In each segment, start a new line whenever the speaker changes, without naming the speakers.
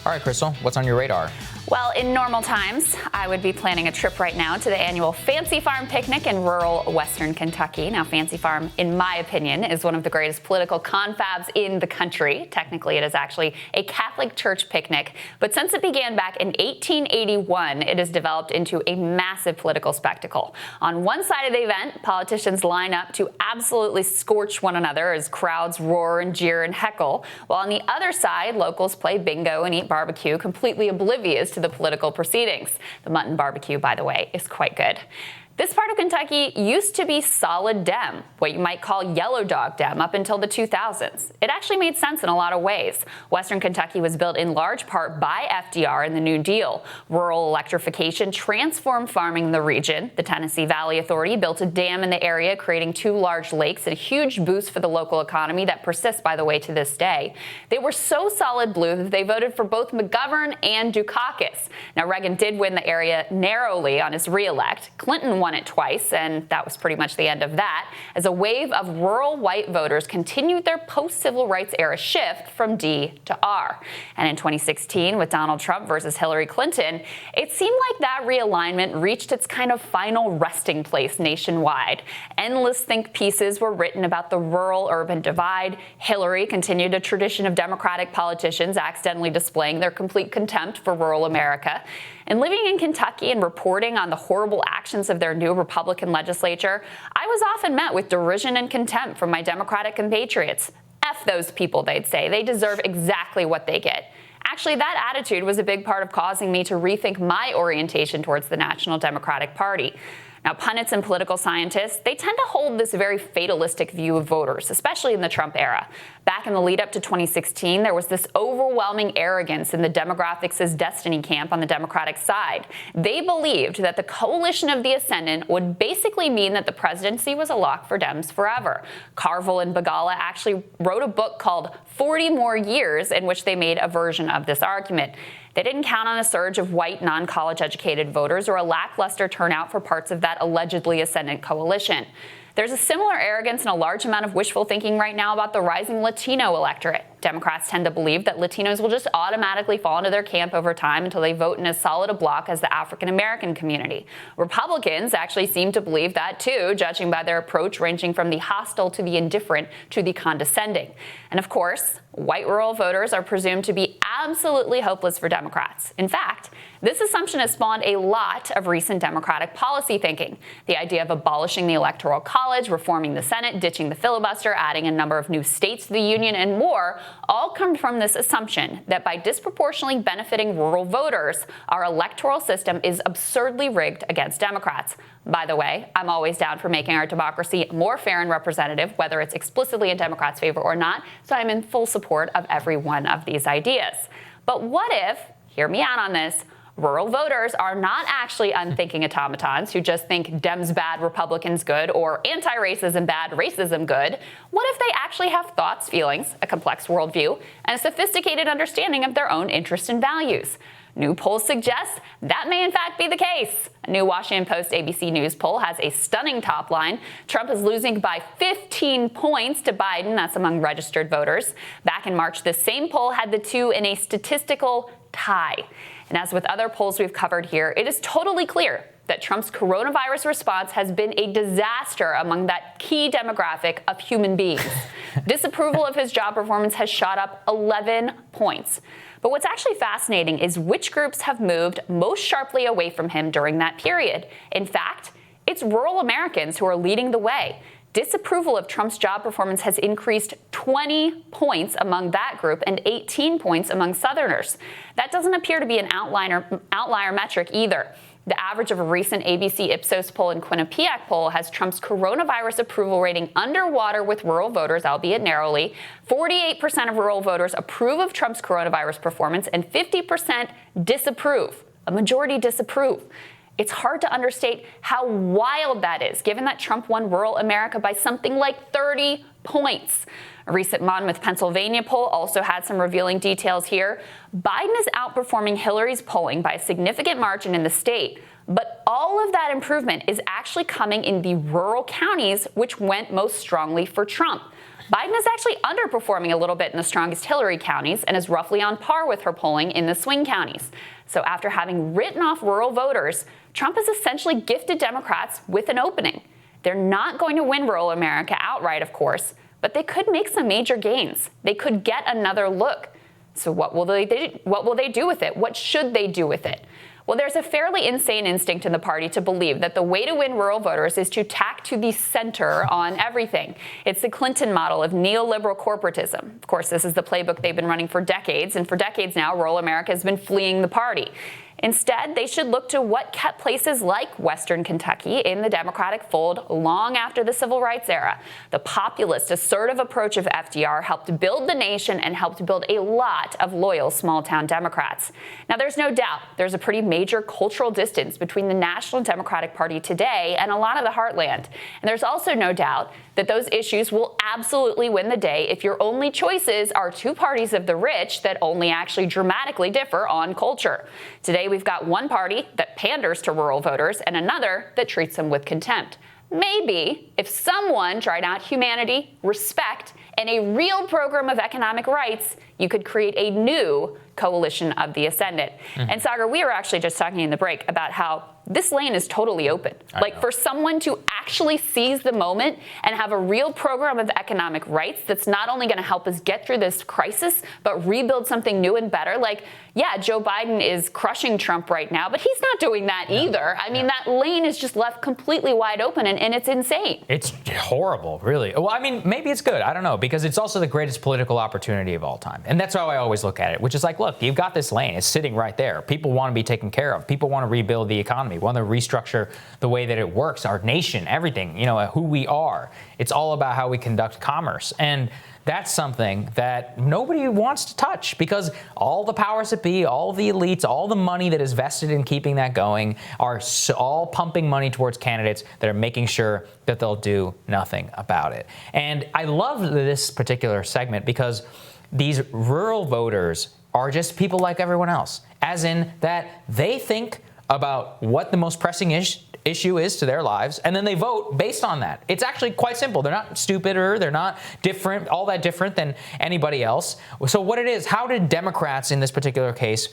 All right, Krystal, what's on your radar?
Well, in normal times, I would be planning a trip right now to the annual Fancy Farm picnic in rural Western Kentucky. Now, Fancy Farm, in my opinion, is one of the greatest political confabs in the country. Technically, it is actually a Catholic church picnic. But since it began back in 1881, it has developed into a massive political spectacle. On one side of the event, politicians line up to absolutely scorch one another as crowds roar and jeer and heckle, while on the other side, locals play bingo and eat barbecue, completely oblivious to the political proceedings. The mutton barbecue, by the way, is quite good. This part of Kentucky used to be solid Dem, what you might call yellow dog Dem, up until the 2000s. It actually made sense in a lot of ways. Western Kentucky was built in large part by FDR in the New Deal. Rural electrification transformed farming in the region. The Tennessee Valley Authority built a dam in the area, creating 2 large lakes, and a huge boost for the local economy that persists, by the way, to this day. They were so solid blue that they voted for both McGovern and Dukakis. Now, Reagan did win the area narrowly on his reelect. Clinton won it twice, and that was pretty much the end of that, as a wave of rural white voters continued their post-civil rights era shift from D to R. And in 2016, with Donald Trump versus Hillary Clinton, it seemed like that realignment reached its kind of final resting place nationwide. Endless think pieces were written about the rural-urban divide. Hillary continued a tradition of Democratic politicians accidentally displaying their complete contempt for rural America. And living in Kentucky and reporting on the horrible actions of their new Republican legislature, I was often met with derision and contempt from my Democratic compatriots. F those people, they'd say. They deserve exactly what they get. Actually, that attitude was a big part of causing me to rethink my orientation towards the National Democratic Party. Now, pundits and political scientists, they tend to hold this very fatalistic view of voters, especially in the Trump era. Back in the lead up to 2016, there was this overwhelming arrogance in the demographics as destiny camp on the Democratic side. They believed that the coalition of the ascendant would basically mean that the presidency was a lock for Dems forever. Carville and Begala actually wrote a book called 40 More Years, in which they made a version of this argument. They didn't count on a surge of white, non-college educated voters or a lackluster turnout for parts of that allegedly ascendant coalition. There's a similar arrogance and a large amount of wishful thinking right now about the rising Latino electorate. Democrats tend to believe that Latinos will just automatically fall into their camp over time until they vote in as solid a bloc as the African-American community. Republicans actually seem to believe that too, judging by their approach ranging from the hostile to the indifferent to the condescending. And of course, white rural voters are presumed to be absolutely hopeless for Democrats. In fact, this assumption has spawned a lot of recent Democratic policy thinking. The idea of abolishing the Electoral College, reforming the Senate, ditching the filibuster, adding a number of new states to the Union, and more all come from this assumption that by disproportionately benefiting rural voters, our electoral system is absurdly rigged against Democrats. By the way, I'm always down for making our democracy more fair and representative, whether it's explicitly in Democrats' favor or not, so I'm in full support of every one of these ideas. But what if, hear me out on this, rural voters are not actually unthinking automatons who just think Dems bad, Republicans good, or anti-racism bad, racism good? What if they actually have thoughts, feelings, a complex worldview, and a sophisticated understanding of their own interests and values? New polls suggest that may in fact be the case. A new Washington Post ABC News poll has a stunning top line. Trump is losing by 15 points to Biden. That's among registered voters. Back in March, the same poll had the two in a statistical tie. And as with other polls we've covered here, it is totally clear that Trump's coronavirus response has been a disaster among that key demographic of human beings. Disapproval of his job performance has shot up 11 points. But what's actually fascinating is which groups have moved most sharply away from him during that period. In fact, it's rural Americans who are leading the way. Disapproval of Trump's job performance has increased 20 points among that group and 18 points among Southerners. That doesn't appear to be an outlier metric either. The average of a recent ABC Ipsos poll and Quinnipiac poll has Trump's coronavirus approval rating underwater with rural voters, albeit narrowly. 48% of rural voters approve of Trump's coronavirus performance and 50% disapprove. A majority disapprove. It's hard to understate how wild that is, given that Trump won rural America by something like 30 points. A recent Monmouth, Pennsylvania poll also had some revealing details here. Biden is outperforming Hillary's polling by a significant margin in the state, but all of that improvement is actually coming in the rural counties, which went most strongly for Trump. Biden is actually underperforming a little bit in the strongest Hillary counties and is roughly on par with her polling in the swing counties. So after having written off rural voters, Trump has essentially gifted Democrats with an opening. They're not going to win rural America outright, of course, but they could make some major gains. They could get another look. So what will they do with it? What should they do with it? Well, there's a fairly insane instinct in the party to believe that the way to win rural voters is to tack to the center on everything. It's the Clinton model of neoliberal corporatism. Of course, this is the playbook they've been running for decades, and for decades now, rural America has been fleeing the party. Instead, they should look to what kept places like Western Kentucky in the Democratic fold long after the Civil Rights era. The populist, assertive approach of FDR helped build the nation and helped build a lot of loyal small-town Democrats. Now, there's no doubt there's a pretty major cultural distance between the National Democratic Party today and a lot of the heartland. And there's also no doubt that those issues will absolutely win the day if your only choices are two parties of the rich that only actually dramatically differ on culture. Today, we've got one party that panders to rural voters and another that treats them with contempt. Maybe if someone tried out humanity, respect, and a real program of economic rights, you could create a new coalition of the ascendant. And Sagar, we were actually just talking in the break about how this lane is totally open. Like, for someone to actually seize the moment and have a real program of economic rights that's not only going to help us get through this crisis, but rebuild something new and better. Like, yeah, Joe Biden is crushing Trump right now, but he's not doing that either. I mean, that lane is just left completely wide open, and it's insane. It's
horrible, really. Well, I mean, maybe it's good. I don't know, because it's also the greatest political opportunity of all time. And that's how I always look at it, which is like, look, you've got this lane. It's sitting right there. People want to be taken care of. People want to rebuild the economy, want to restructure the way that it works, our nation, everything, who we are. It's all about how we conduct commerce. And that's something that nobody wants to touch, because all the powers that be, all the elites, all the money that is vested in keeping that going are all pumping money towards candidates that are making sure that they'll do nothing about it. And I love this particular segment because these rural voters are just people like everyone else, as in that they think about what the most pressing issue is to their lives, and then they vote based on that. It's actually quite simple. They're not stupider. They're not different, all that different than anybody else. So what it is, how did Democrats in this particular case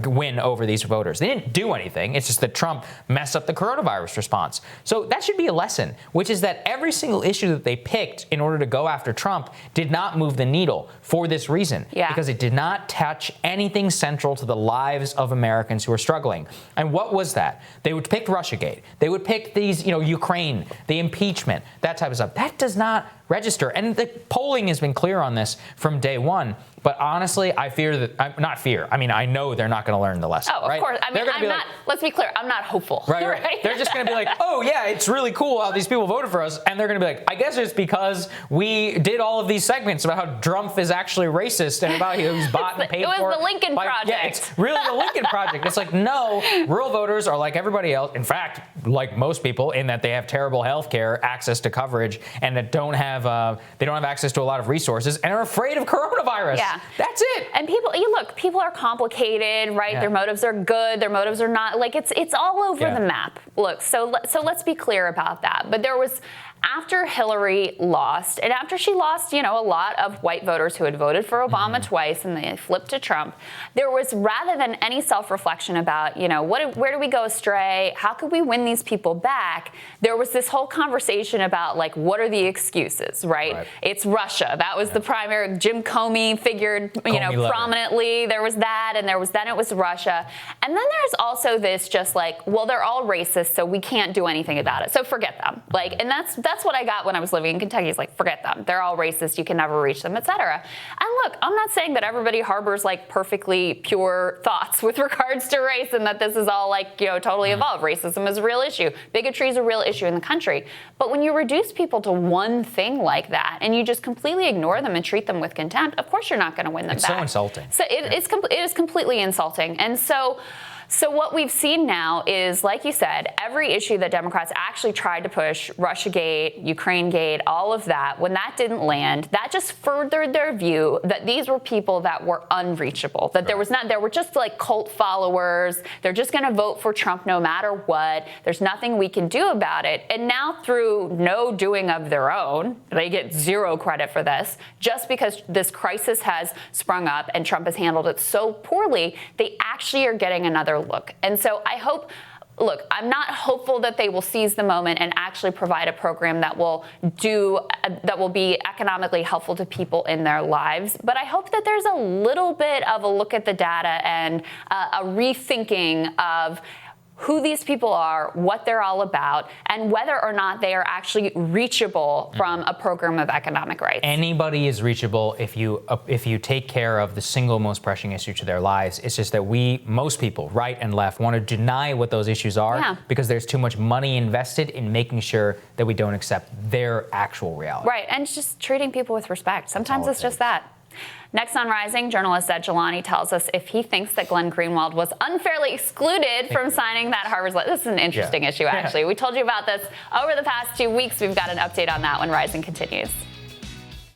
win over these voters? They didn't do anything. It's just that Trump messed up the coronavirus response. So that should be a lesson, which is that every single issue that they picked in order to go after Trump did not move the needle for this reason. Because it did not touch anything central to the lives of Americans who are struggling. And what was that? They would pick Russiagate. They would pick these, Ukraine, the impeachment, that type of stuff. That does not register. And the polling has been clear on this from day one. But honestly, I fear that, not fear, I mean, I know they're not going to learn the lesson.
Oh, of course. I mean, let's be clear, I'm not hopeful.
Right. They're just going to be like, oh, yeah, it's really cool how these people voted for us. And they're going to be like, I guess it's because we did all of these segments about how Trump is actually racist and about he was bought and paid for.
It was the Lincoln Project.
Yeah, it's really the Lincoln Project. It's like, no, rural voters are like everybody else. In fact, like most people, in that they have terrible health care, access to coverage, and that don't have access to a lot of resources and are afraid of coronavirus.
Yeah.
That's it.
And people are complicated, right? Yeah. Their motives are good. Their motives are not. Like, it's all over the map. Look, so let's be clear about that. But there was, after Hillary lost, and after she lost, a lot of white voters who had voted for Obama twice and they flipped to Trump, there was, rather than any self-reflection about, where do we go astray? How could we win these people back? There was this whole conversation about, like, what are the excuses, right? It's Russia. That was the primary. Jim Comey figured, prominently. There was that, and then it was Russia. And then there's also this just like, well, they're all racist, so we can't do anything about it. So forget them. Like, and that's what I got when I was living in Kentucky. It's like, forget them. They're all racist. You can never reach them, etc. And look, I'm not saying that everybody harbors like perfectly pure thoughts with regards to race and that this is all like, totally evolved. Racism is a real issue. Bigotry is a real issue in the country. But when you reduce people to one thing like that and you just completely ignore them and treat them with contempt, of course you're not going to win them back.
It's so insulting.
So it is completely insulting. And so So what we've seen now is, like you said, every issue that Democrats actually tried to push, Russiagate, Ukrainegate, all of that, when that didn't land, that just furthered their view that these were people that were unreachable, that there were just like cult followers. They're just going to vote for Trump no matter what. There's nothing we can do about it. And now through no doing of their own, they get zero credit for this, just because this crisis has sprung up and Trump has handled it so poorly, they actually are getting another look. And so I hope, look, I'm not hopeful that they will seize the moment and actually provide a program that will be economically helpful to people in their lives. But I hope that there's a little bit of a look at the data and a rethinking of who these people are, what they're all about, and whether or not they are actually reachable from a program of economic rights.
Anybody is reachable if you take care of the single most pressing issue to their lives. It's just that most people, right and left, want to deny what those issues are because there's too much money invested in making sure that we don't accept their actual reality.
Right, and just treating people with respect. Sometimes it's just that. Next on Rising, journalist Ed Jelani tells us if he thinks that Glenn Greenwald was unfairly excluded from signing that Harvard's letter. This is an interesting issue, actually. We told you about this over the past 2 weeks. We've got an update on that when Rising continues.